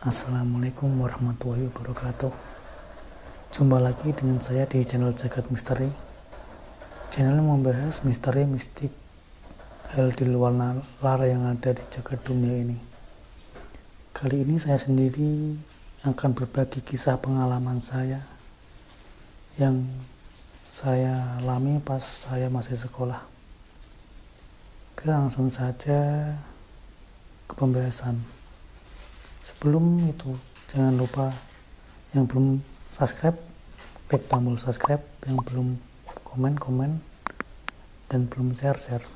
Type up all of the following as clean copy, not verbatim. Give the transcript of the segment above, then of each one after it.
Assalamualaikum warahmatullahi wabarakatuh. Jumpa lagi dengan saya di channel Jagat Misteri. Channel yang membahas misteri mistik hal di luar nalar yang ada di jagat dunia ini. Kali ini saya sendiri akan berbagi kisah pengalaman saya yang saya alami pas saya masih sekolah. Oke, langsung saja ke pembahasan. Sebelum itu, jangan lupa yang belum subscribe, klik tombol subscribe, yang belum komen, dan belum share.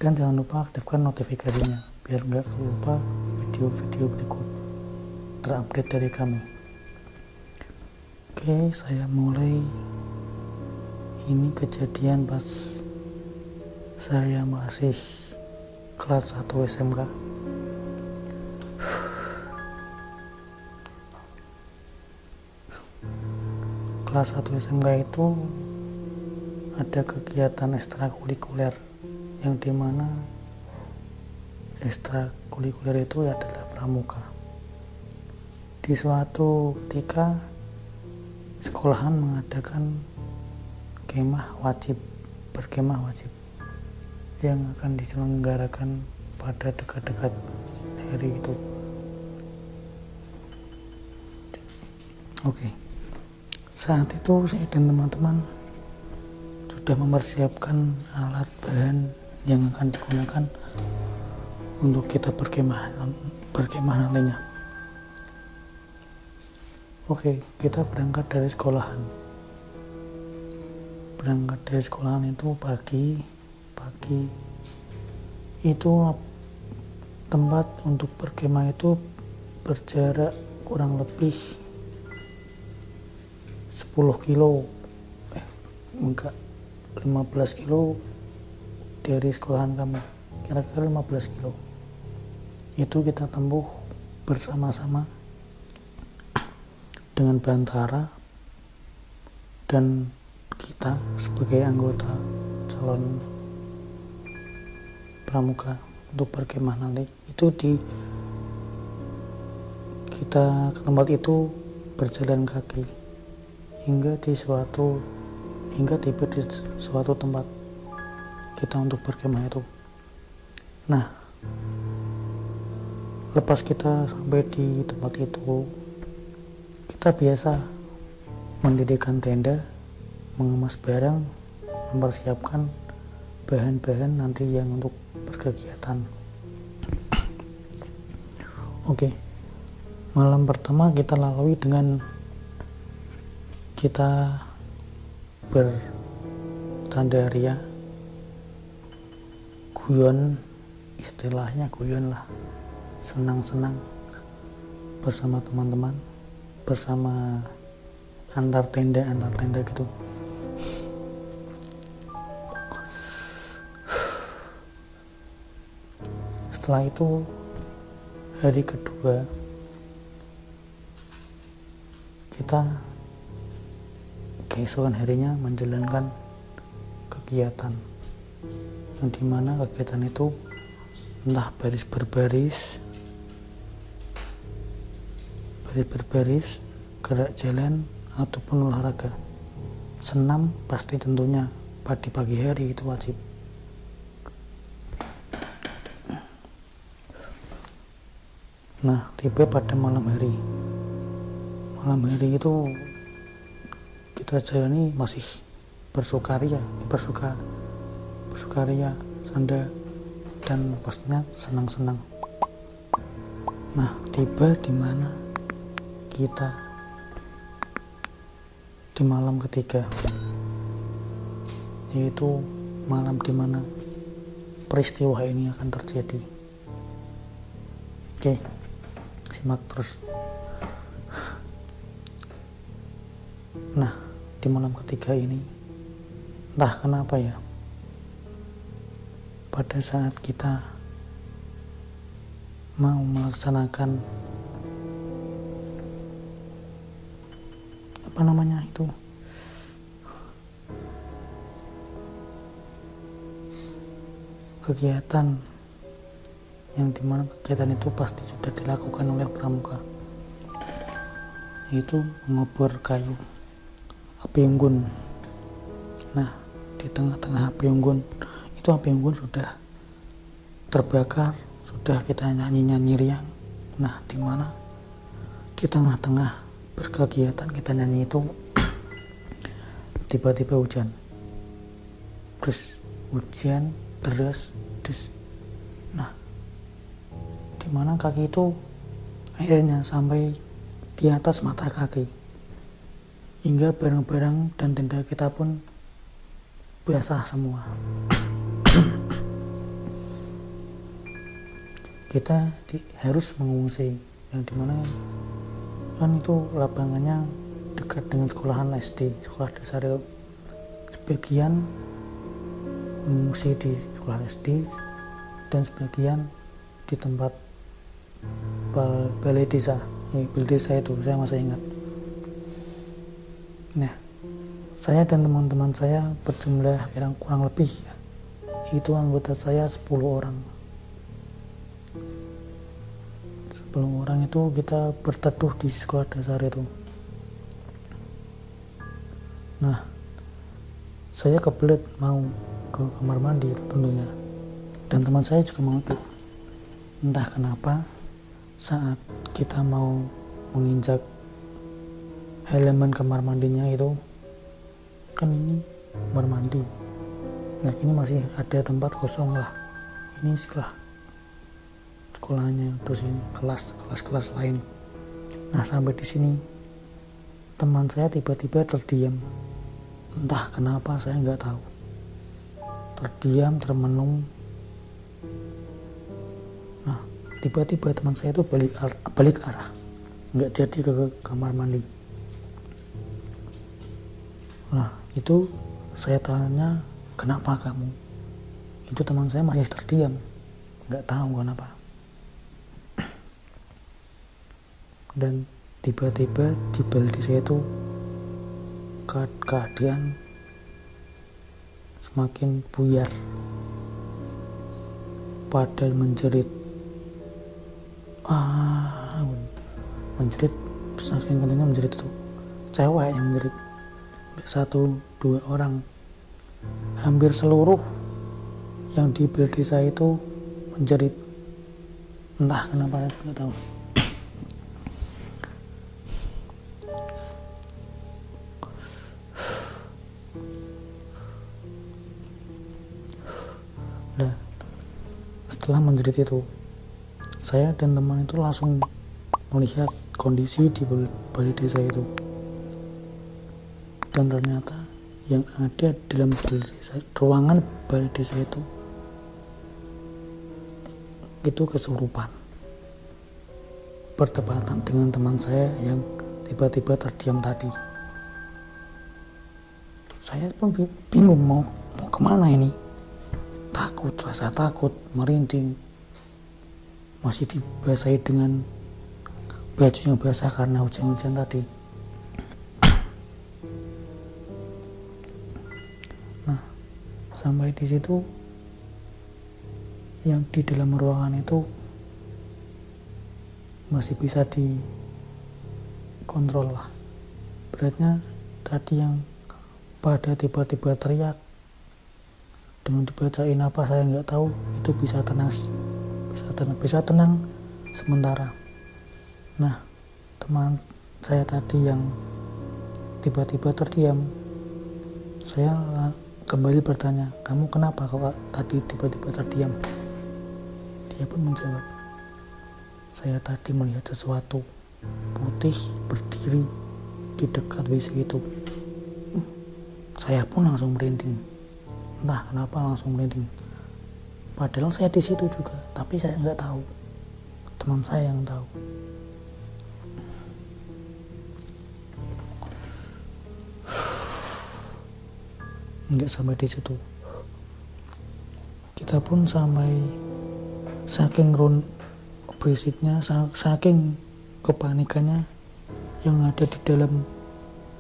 Dan jangan lupa aktifkan notifikasinya, biar nggak lupa video-video berikut terupdate dari kami. Oke, saya mulai. Ini kejadian pas saya masih kelas 1 SMK. Kelas 1 SMK itu ada kegiatan ekstrakurikuler yang dimana ekstrakurikuler itu adalah pramuka. Di suatu ketika sekolahan mengadakan berkemah wajib yang akan diselenggarakan pada dekat-dekat hari itu. Oke. Saat itu saya dan teman-teman sudah mempersiapkan alat bahan yang akan digunakan untuk kita berkemah nantinya. Oke, kita berangkat dari sekolahan. Itu pagi. Itu tempat untuk berkemah itu berjarak kurang lebih 10 kilo 15 kilo dari sekolahan kami, kira-kira 15 kilo itu kita tempuh bersama-sama dengan bantara dan kita sebagai anggota calon pramuka untuk berkemah nanti. Itu kita ke tempat itu berjalan kaki hingga tiba di suatu tempat kita untuk berkemah itu. Nah, lepas kita sampai di tempat itu, kita biasa mendirikan tenda, mengemas barang, mempersiapkan bahan-bahan nanti yang untuk berkegiatan. Oke, malam pertama kita lalui dengan kita bercandaria, guyon, istilahnya guyon lah, senang-senang bersama teman-teman, bersama antar tenda gitu. Setelah itu hari kedua kita keesokan harinya menjalankan kegiatan yang dimana kegiatan itu entah baris berbaris, gerak jalan ataupun olahraga. Senam pasti tentunya pada pagi hari itu wajib. Nah, tiba pada malam hari itu kita jalani masih bersukaria, canda, dan pastinya senang-senang. Nah, tiba di mana kita di malam ketiga, yaitu malam di mana peristiwa ini akan terjadi. Oke, simak terus. Nah, di malam ketiga ini, entah kenapa ya, pada saat kita mau melaksanakan kegiatan yang dimana kegiatan itu pasti sudah dilakukan oleh pramuka, yaitu mengobor kayu api unggun. Nah, di tengah-tengah api unggun itu, api unggun sudah terbakar, sudah kita nyanyi riang. Nah, dimana di tengah-tengah berkegiatan kita nyanyi itu tiba-tiba hujan, terus hujan deras. Nah, dimana kaki itu akhirnya sampai di atas mata kaki, hingga barang-barang dan tenda kita pun basah semua. Kita harus mengungsi, yang dimana kan itu lapangannya dekat dengan sekolahan SD, sekolah dasar itu. Sebagian mengungsi di sekolah SD dan sebagian di tempat balai desa. Balai desa itu saya masih ingat. Nah, saya dan teman-teman saya berjumlah kurang lebih itu anggota saya 10 orang. 10 orang itu kita berteduh di sekolah dasar itu. Nah, saya kebelet mau ke kamar mandi tentunya, dan teman saya juga mau ikut. Entah kenapa saat kita mau menginjak halaman kamar mandinya itu, kan ini kamar mandi, nah ini masih ada tempat kosong lah, ini sekolahnya, terus ini kelas lain. Nah, sampai di sini teman saya tiba-tiba terdiam, entah kenapa saya nggak tahu, terdiam, termenung. Nah, tiba-tiba teman saya itu balik arah, nggak jadi ke kamar mandi. Nah, itu saya tanya, kenapa kamu? Itu teman saya masih terdiam, nggak tahu kenapa. Dan tiba-tiba di balai desa itu keadaan semakin buyar, pada menjerit, menjerit, saking kencangnya menjerit itu, cewek yang menjerit, nggak 1-2 orang, hampir seluruh yang di balai desa itu menjerit. Entah kenapa, saya juga tahu. Nah, setelah menjerit itu, saya dan teman itu langsung melihat kondisi di balai desa itu, dan ternyata yang ada dalam balai desa, ruangan balai desa itu kesurupan, bertepatan dengan teman saya yang tiba-tiba terdiam tadi. Saya pun bingung mau kemana ini. Takut, rasa takut, merinding, masih dibasahi dengan baju yang basah karena hujan-hujan tadi. Nah, sampai di situ, yang di dalam ruangan itu masih bisa dikontrol lah. Beratnya tadi yang pada tiba-tiba teriak, dengan dibacain apa saya nggak tahu, itu bisa tenang sementara. Nah, teman saya tadi yang tiba-tiba terdiam, saya kembali bertanya, kamu kenapa kok tadi tiba-tiba terdiam? Dia pun menjawab, saya tadi melihat sesuatu putih berdiri di dekat WC itu. Saya pun langsung merinding. Entah kenapa langsung merinding. Padahal saya di situ juga, tapi saya nggak tahu. Teman saya yang tahu. Nggak sampai di situ. Kita pun sampai saking berisiknya, saking kepanikannya yang ada di dalam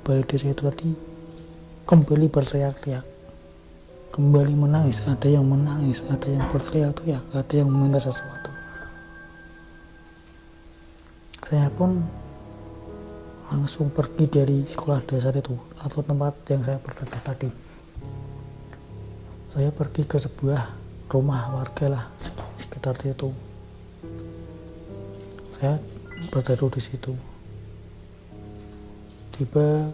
balai desa itu tadi, kembali berteriak-teriak, kembali menangis. Ada yang menangis, ada yang berteriak-teriak, ada yang meminta sesuatu. saya pun langsung pergi dari sekolah dasar itu atau tempat yang saya berada tadi. Saya pergi ke sebuah rumah warga lah sekitar situ. Saya berteduh di situ. Tiba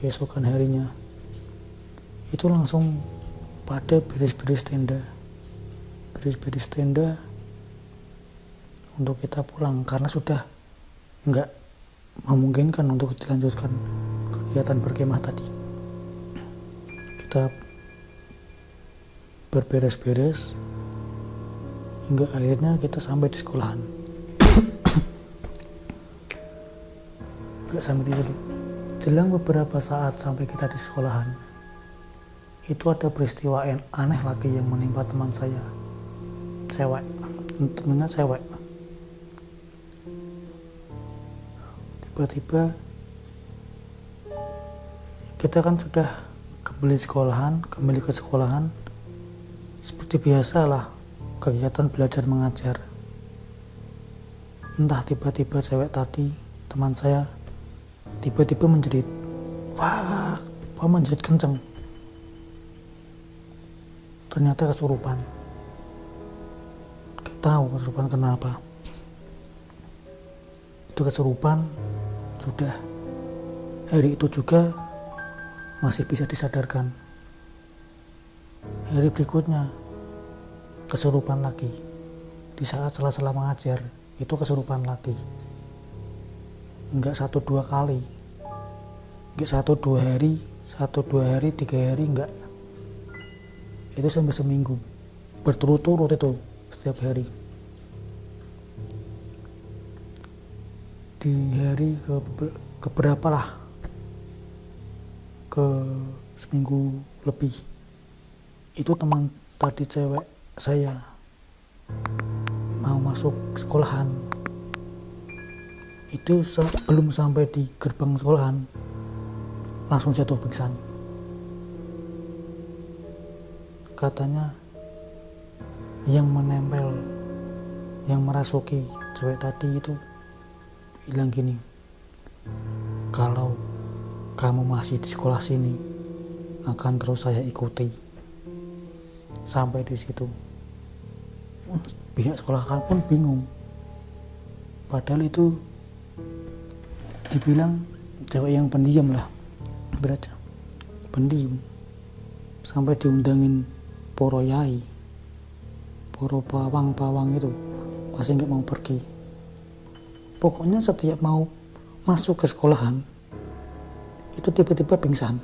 keesokan harinya itu langsung pada beres-beres tenda untuk kita pulang karena sudah nggak memungkinkan untuk dilanjutkan kegiatan berkemah tadi. Kita berberes-beres hingga akhirnya kita sampai di sekolahan. Nggak sampai di situ. Jelang beberapa saat sampai kita di sekolahan, itu ada peristiwa aneh lagi yang menimpa teman saya, tentunya cewek. Tiba-tiba kita kan sudah kembali ke sekolahan seperti biasa lah, kegiatan belajar mengajar. Entah tiba-tiba cewek tadi, teman saya, tiba-tiba menjerit. Wah, menjerit kenceng. Ternyata kesurupan. Gak tahu kesurupan kenapa. Itu kesurupan. Sudah hari itu juga masih bisa disadarkan. Hari berikutnya kesurupan lagi. Di saat sela-sela mengajar itu kesurupan lagi. Enggak 1-2 kali, enggak 1-2 hari, 3 hari, enggak. Itu sampai seminggu berturut-turut itu setiap hari. Di hari keberapa lah, ke seminggu lebih, itu teman tadi cewek saya mau masuk sekolahan. Itu belum sampai di gerbang sekolahan langsung jatuh pingsan. Katanya yang menempel, yang merasuki cewek tadi itu bilang gini, kalau kamu masih di sekolah sini akan terus saya ikuti. Sampai di situ pihak sekolah pun bingung, padahal itu dibilang cewek yang pendiam lah, beratnya pendiam. Sampai diundangin poro yai, poro pawang itu masih nggak mau pergi. Pokoknya setiap mau masuk ke sekolahan itu tiba-tiba pingsan.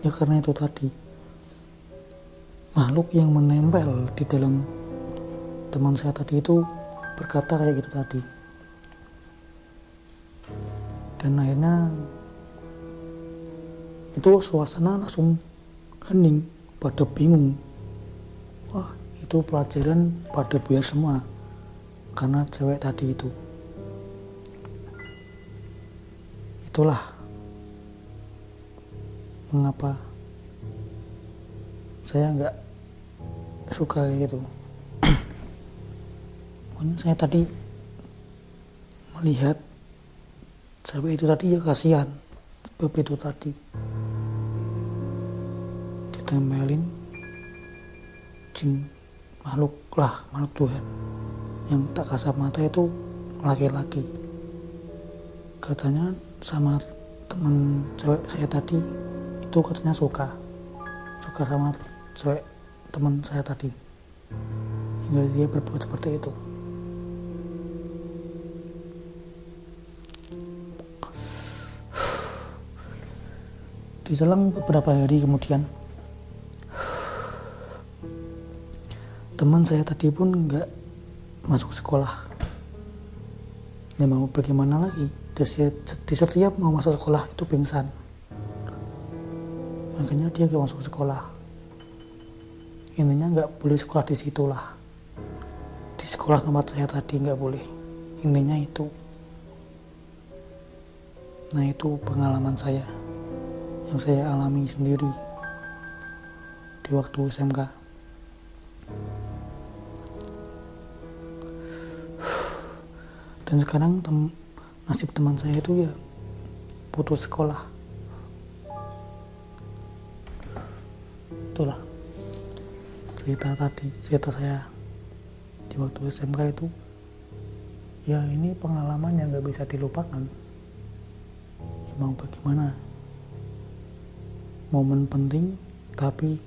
Ya karena itu tadi, makhluk yang menempel di dalam teman saya tadi itu berkata kayak gitu tadi. Dan akhirnya itu suasana langsung hening, pada bingung. Wah, itu pelajaran pada buyar semua karena cewek tadi itu. Itulah mengapa saya nggak suka kayak gitu. Saya tadi melihat cewek itu tadi, ya kasihan, sebab itu tadi ditempelin jin, makhluk Tuhan yang tak kasat mata itu laki-laki. Katanya sama teman cewek saya tadi itu katanya suka sama cewek teman saya tadi, hingga dia berbuat seperti itu. Di selang beberapa hari kemudian, teman saya tadi pun nggak masuk sekolah. Ya mau bagaimana lagi? Di setiap mau masuk sekolah itu pingsan. Makanya dia nggak masuk sekolah. Intinya nggak boleh sekolah di situ lah. Di sekolah tempat saya tadi nggak boleh. Intinya itu. Nah, itu pengalaman saya yang saya alami sendiri di waktu SMK. Dan sekarang nasib teman saya itu ya putus sekolah. Itulah cerita saya di waktu SMK itu. Ya ini pengalaman yang gak bisa dilupakan. Ya, mau bagaimana, momen penting tapi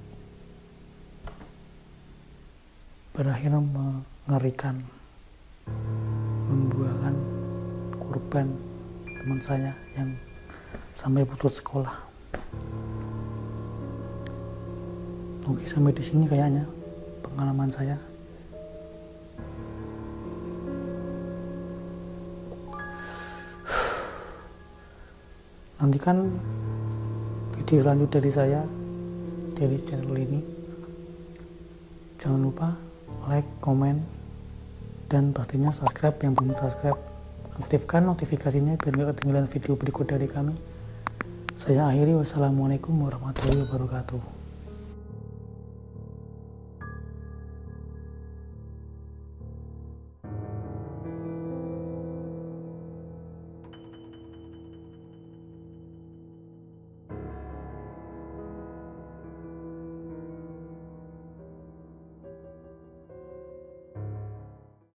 berakhir mengerikan, membuahkan korban teman saya yang sampai putus sekolah. Oke, sampai di sini kayaknya pengalaman saya. Nantikan video selanjutnya dari saya dari channel ini. Jangan lupa like, komen, dan pastinya subscribe yang belum subscribe. Aktifkan notifikasinya biar gak ketinggalan video berikut dari kami. Saya akhiri, wassalamualaikum warahmatullahi wabarakatuh.